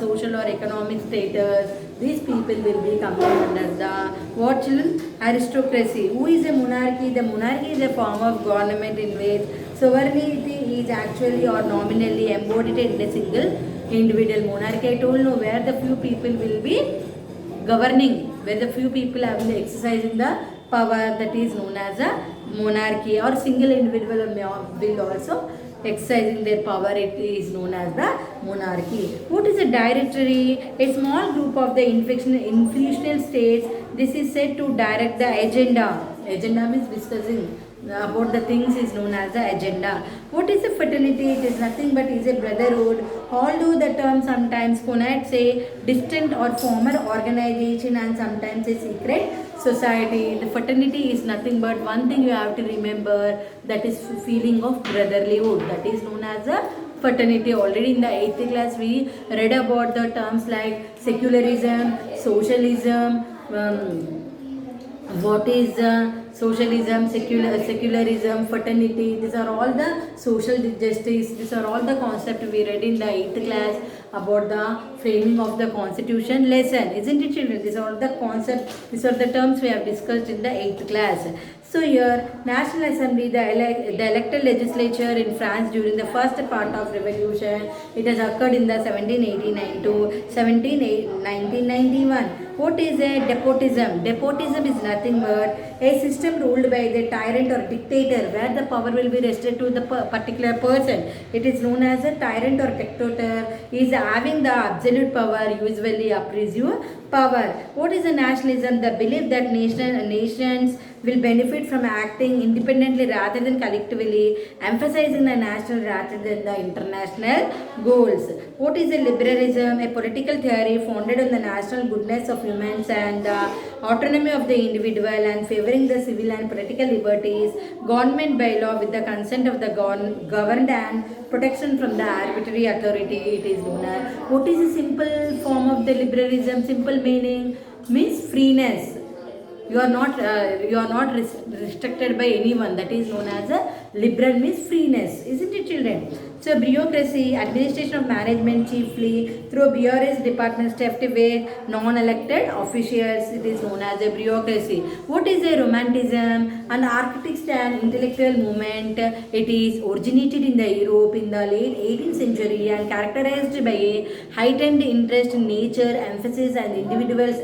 social or economic status, these people will be coming under the what children? Aristocracy. Who is a monarchy? The monarchy is a form of government in which sovereignty is actually or nominally embodied in a single individual. Monarchy, I told you, where the few people will be governing, where the few people have the exercising the power, that is known as a monarchy, or single individual will also exercising their power, it is known as the monarchy. What is a directory? A small group of the influential states. This is said to direct the agenda. Agenda means discussing about the things is known as the agenda. What is a fraternity? It is nothing but is a brotherhood. Although the term sometimes connotes a distant or former organization and sometimes a secret society. The fraternity is nothing but one thing you have to remember, that is feeling of brotherlyhood. That is known as a fraternity. Already in the 8th class we read about the terms like secularism, socialism, what is socialism, secularism, fraternity. These are all the social justice. These are all the concepts we read in the 8th class about the framing of the constitution lesson, isn't it children? These are all the concepts, these are the terms we have discussed in the 8th class. So here, National Assembly, the elected legislature in France during the first part of revolution, it has occurred in the 1789 to 1991. What is a despotism? Despotism is nothing but a system ruled by the tyrant or dictator, where the power will be vested to the particular person. It is known as a tyrant or dictator. He is having the absolute power, usually oppressive power. What is a nationalism? The belief that nations will benefit from acting independently rather than collectively, emphasizing the national rather than the international goals. What is a liberalism? A political theory founded on the national goodness of humans and the autonomy of the individual and favoring the civil and political liberties, government by law with the consent of the governed and protection from the arbitrary authority. It is known as. What is a simple form of the liberalism? Simple meaning means freeness. You are not restricted by anyone. That is known as a liberal means freeness, isn't it children? So bureaucracy, administration of management chiefly through bureaus, departments staffed with non-elected officials. It is known as a bureaucracy. What is a romanticism? An artistic and intellectual movement. It is originated in the Europe in the late 18th century and characterized by a heightened interest in nature, emphasis and individuals.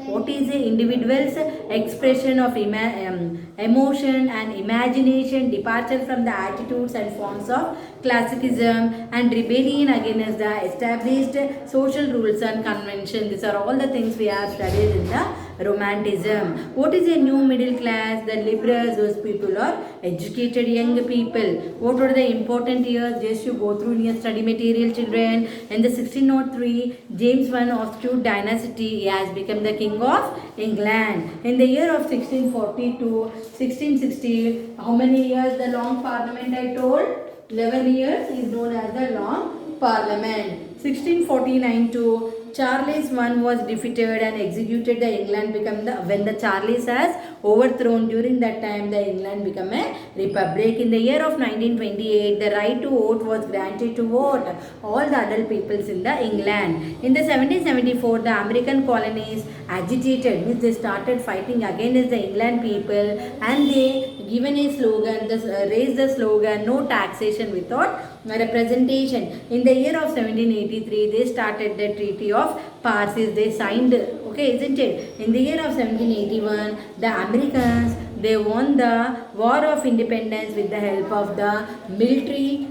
What is a individual's expression of emotion and imagination, departure from the attitudes and forms of classicism and rebellion against the established social rules and conventions. These are all the things we have studied in the romanticism. What is a new middle class? The liberals, those people are educated young people. What are the important years? Just you go through in your study material children. In the 1603, James I of Stuart dynasty, he has become the king of England. In the year of 1640 to 1660, how many years the long parliament I told? 11 years is known as the long parliament. 1649 to Charles I was defeated and executed. The England become the when the Charles has overthrown, during that time the England become a republic. In the year of 1928, the right to vote was granted to vote all the adult peoples in the England. In the 1774, the American colonies agitated, means they started fighting against the England people, and they given a slogan, raised the slogan, no taxation without representation. In the year of 1783, they started the Treaty of Parsis. They signed, okay, isn't it? In the year of 1781, the Americans, they won the War of Independence with the help of the military.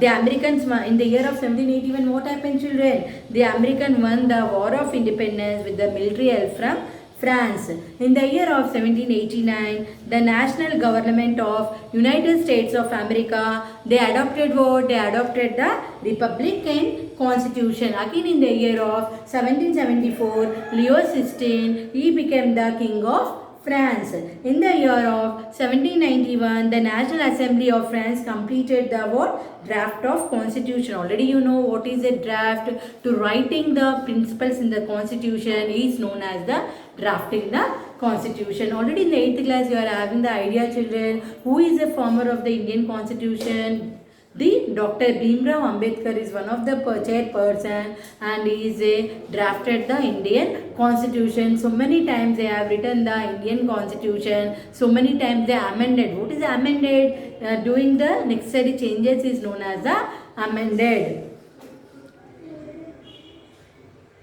The Americans in the year of 1781, what happened children? The American won the War of Independence with the military help from France. In the year of 1789, the national government of United States of America, they adopted what? They adopted the Republican Constitution. Again in the year of 1774, Leo XVI, he became the king of France. In the year of 1791, the National Assembly of France completed the what? Draft of Constitution. Already you know what is a draft. To writing the principles in the Constitution is known as the drafting the Constitution. Already in the 8th class you are having the idea children, who is the former of the Indian Constitution? The Dr. Bhimrao Ambedkar is one of the chairperson, and he is a drafted the Indian Constitution. So many times they have written the Indian Constitution. So many times they amended. What is amended? Doing the necessary changes is known as the amended.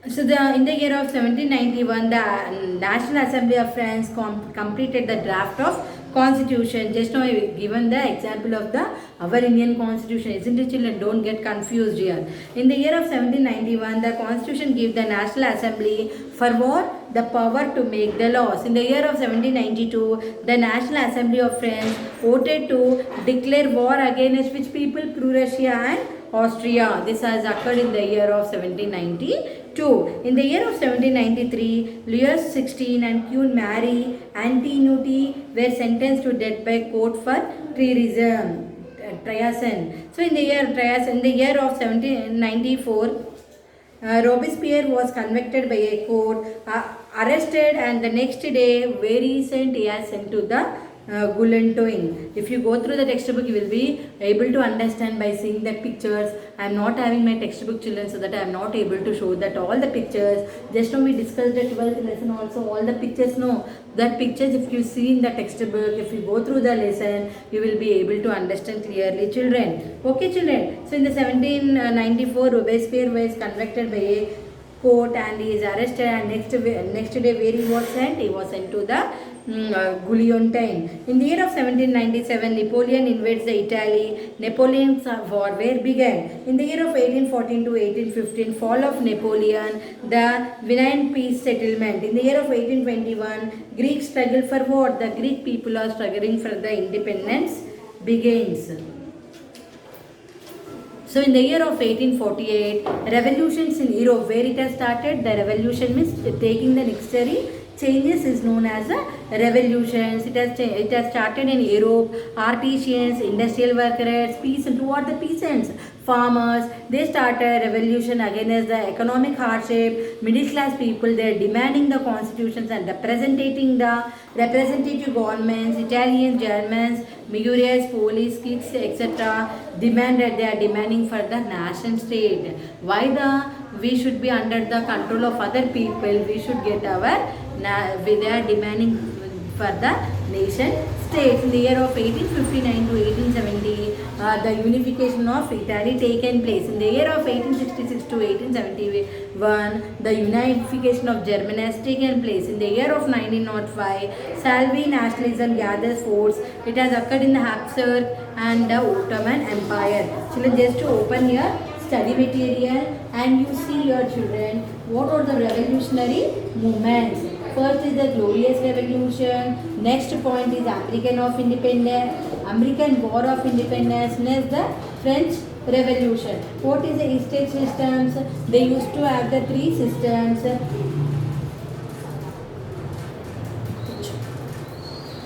So in the year of 1791, the National Assembly of France completed the draft of Constitution. Just now I given the example of the our Indian Constitution, isn't it, children? Don't get confused here. In the year of 1791, the Constitution gave the National Assembly for what? The power to make the laws. In the year of 1792, the National Assembly of France voted to declare war against which people? Prussia and Austria. This has occurred in the year of 1792. In the year of 1793, Louis XVI and Queen Marie Antoinette were sentenced to death by court for treason. So in the year of 1794, Robespierre was convicted by a court, arrested, and the next day, very recent, he has sent to the guillotine. If you go through the textbook, you will be able to understand by seeing the pictures. I am not having my textbook, children, so that I am not able to show that all the pictures. Just now we discussed the 12th lesson also, all the pictures. No, that pictures, if you see in the textbook, if you go through the lesson, you will be able to understand clearly, children. Okay, children. So in the 1794, Robespierre was convicted by a court and he is arrested, and next day where he was sent? He was sent to the guillotine. In the year of 1797, Napoleon invades the Italy. Napoleon's war began. In the year of 1814 to 1815, fall of Napoleon, the Vienna peace settlement. In the year of 1821, Greek struggle for what? The Greek people are struggling for the independence begins. So in the year of 1848, revolutions in Europe, where it has started, the revolution means taking the necessary changes is known as a revolutions. It has started in Europe. Artisans, industrial workers, peasants. Who are the peasants? Farmers. They started revolution against the economic hardship. Middle class people, they are demanding the constitutions and representing the representative governments. Italians, Germans, Migurians, police, kids, etc. demanded. They are demanding for the nation state. Why we should be under the control of other people? We should get our. They are demanding for the nation states. In the year of 1859 to 1870, the unification of Italy taken place. In the year of 1866 to 1871, the unification of Germany has taken place. In the year of 1905, Salvi nationalism gathers force. It has occurred in the Habsburg and the Ottoman Empire. Children, just to open your study material and you see your children, what are the revolutionary movements? First is the Glorious Revolution. Next point is American War of Independence. Next, the French Revolution. What is the estate systems? They used to have the three systems.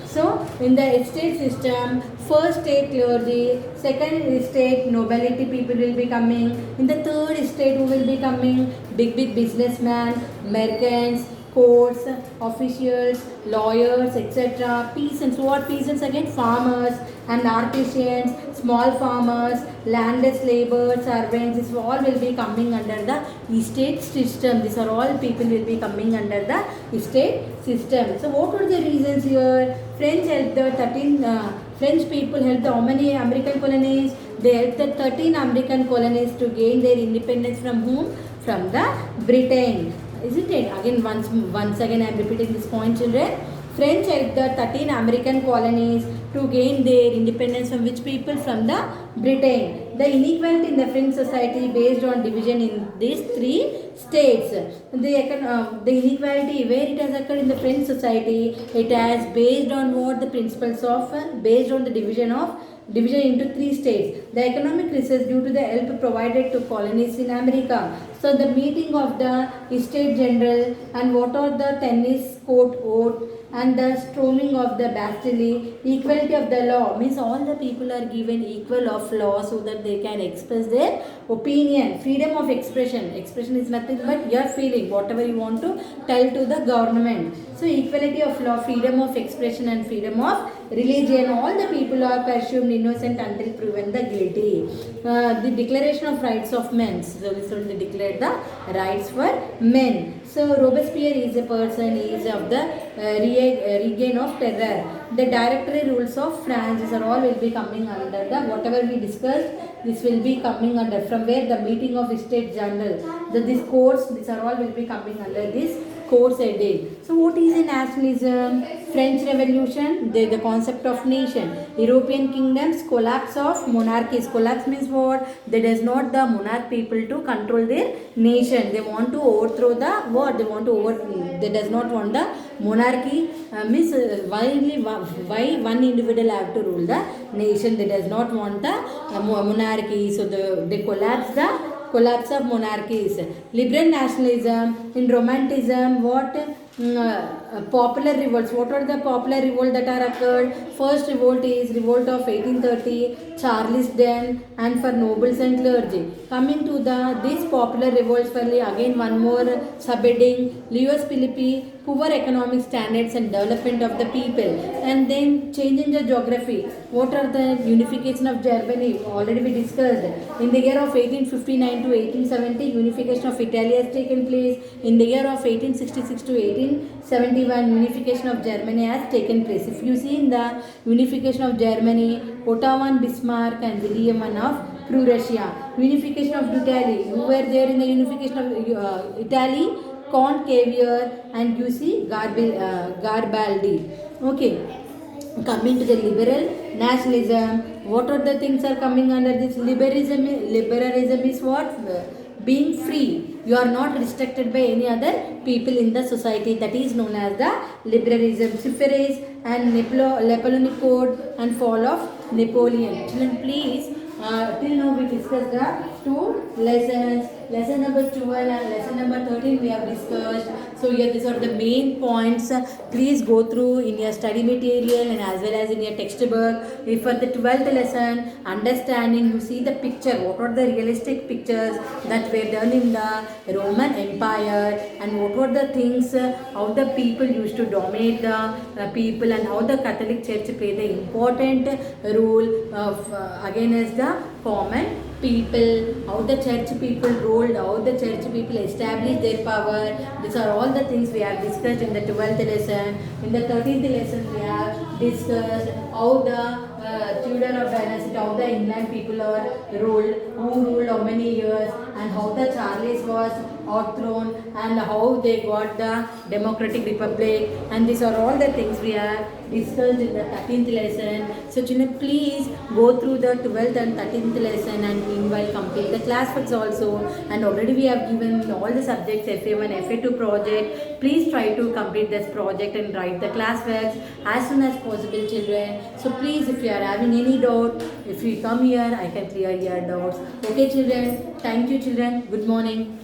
So, in the estate system, first state clergy, second estate nobility people will be coming. In the third estate, who will be coming? Big businessmen, merchants, courts, officials, lawyers, etc. Peasants. Who are peasants again? Farmers and artisans, small farmers, landless laborers, servants. This all will be coming under the estate system. These are all people will be coming under the estate system. So what were the reasons here? French helped the 13 French people helped how many American colonies? They helped the 13 American colonies to gain their independence from whom? From the Britain. Isn't it? Again, once again I am repeating this point, children. French helped the 13 American colonies to gain their independence from which people? From the Britain. The inequality in the French society based on division in these three states. The inequality where it has occurred in the French society, it has based on what? The principles of based on the division into three states. The economic crisis due to the help provided to colonies in America. So the meeting of the Estate General and what are the tennis court vote and the storming of the Bastille. Equality of the law means all the people are given equal of law so that they can express their opinion. Freedom of expression. Expression is nothing but your feeling, whatever you want to tell to the government. So equality of law, freedom of expression and freedom of religion. All the people are presumed innocent until proven the guilty. society. The Declaration of Rights of Men. So this one they declared the rights for men. So Robespierre is a person, he is of the reign of terror. The directory rules of France, these are all will be coming under the whatever we discussed. This will be coming under from where the meeting of State General. This course, these are all will be coming under this course a day. So what is a nationalism? French Revolution, the concept of nation. European kingdoms, collapse of monarchies. Collapse means what? They does not the monarch people to control their nation. They want to overthrow the what? They want to they does not want the monarchy. Means why one individual have to rule the nation? They does not want the monarchy. So they collapse of monarchies. Liberal nationalism, in romanticism, what? Popular revolts. What are the popular revolt that are occurred? First revolt is revolt of 1830, Charleston, and for nobles and clergy. Coming to these popular revolts for again one more subheading, Louis Philippe, poor economic standards and development of the people. And then changing the geography. What are the unification of Germany? Already we discussed. In the year of 1859 to 1870, unification of Italy has taken place. In the year of 1866 to 1871, unification of Germany has taken place. If you see in the unification of Germany, Otto von Bismarck and William I of Prussia. Unification of Italy, who were there in the unification of Italy? Count Cavour and you see Garibaldi. Okay. Coming to the liberal nationalism, what are the things are coming under this? Liberalism is what? Being free. You are not restricted by any other people in the society. That is known as the liberalism. Suffrage and Napoleonic Code and fall of Napoleon. Children, please. Till now we discussed the two lessons. Lesson number 12 and lesson number 13 we have discussed. So here these are the main points. Please go through in your study material and as well as in your textbook. If for the 12th lesson, understanding, you see the picture. What are the realistic pictures that were done in the Roman Empire and what were the things, how the people used to dominate the people and how the Catholic Church played the important role of against the common people, how the church people ruled, how the church people established their power. These are all the things we have discussed in the 12th lesson. In the 13th lesson we have discussed how the Tudor of dynasty, how the England people are ruled, who ruled how many years and how the Charles was overthrown and how they got the democratic republic, and these are all the things we have discussed in the 13th lesson. So children, please go through the 12th and 13th lesson and meanwhile complete the class works also, and already we have given all the subjects FA1, FA2 project. Please try to complete this project and write the class works as soon as possible, children. So please, if you are having any doubt, if you come here, I can clear your doubts. Okay children, thank you children, good morning.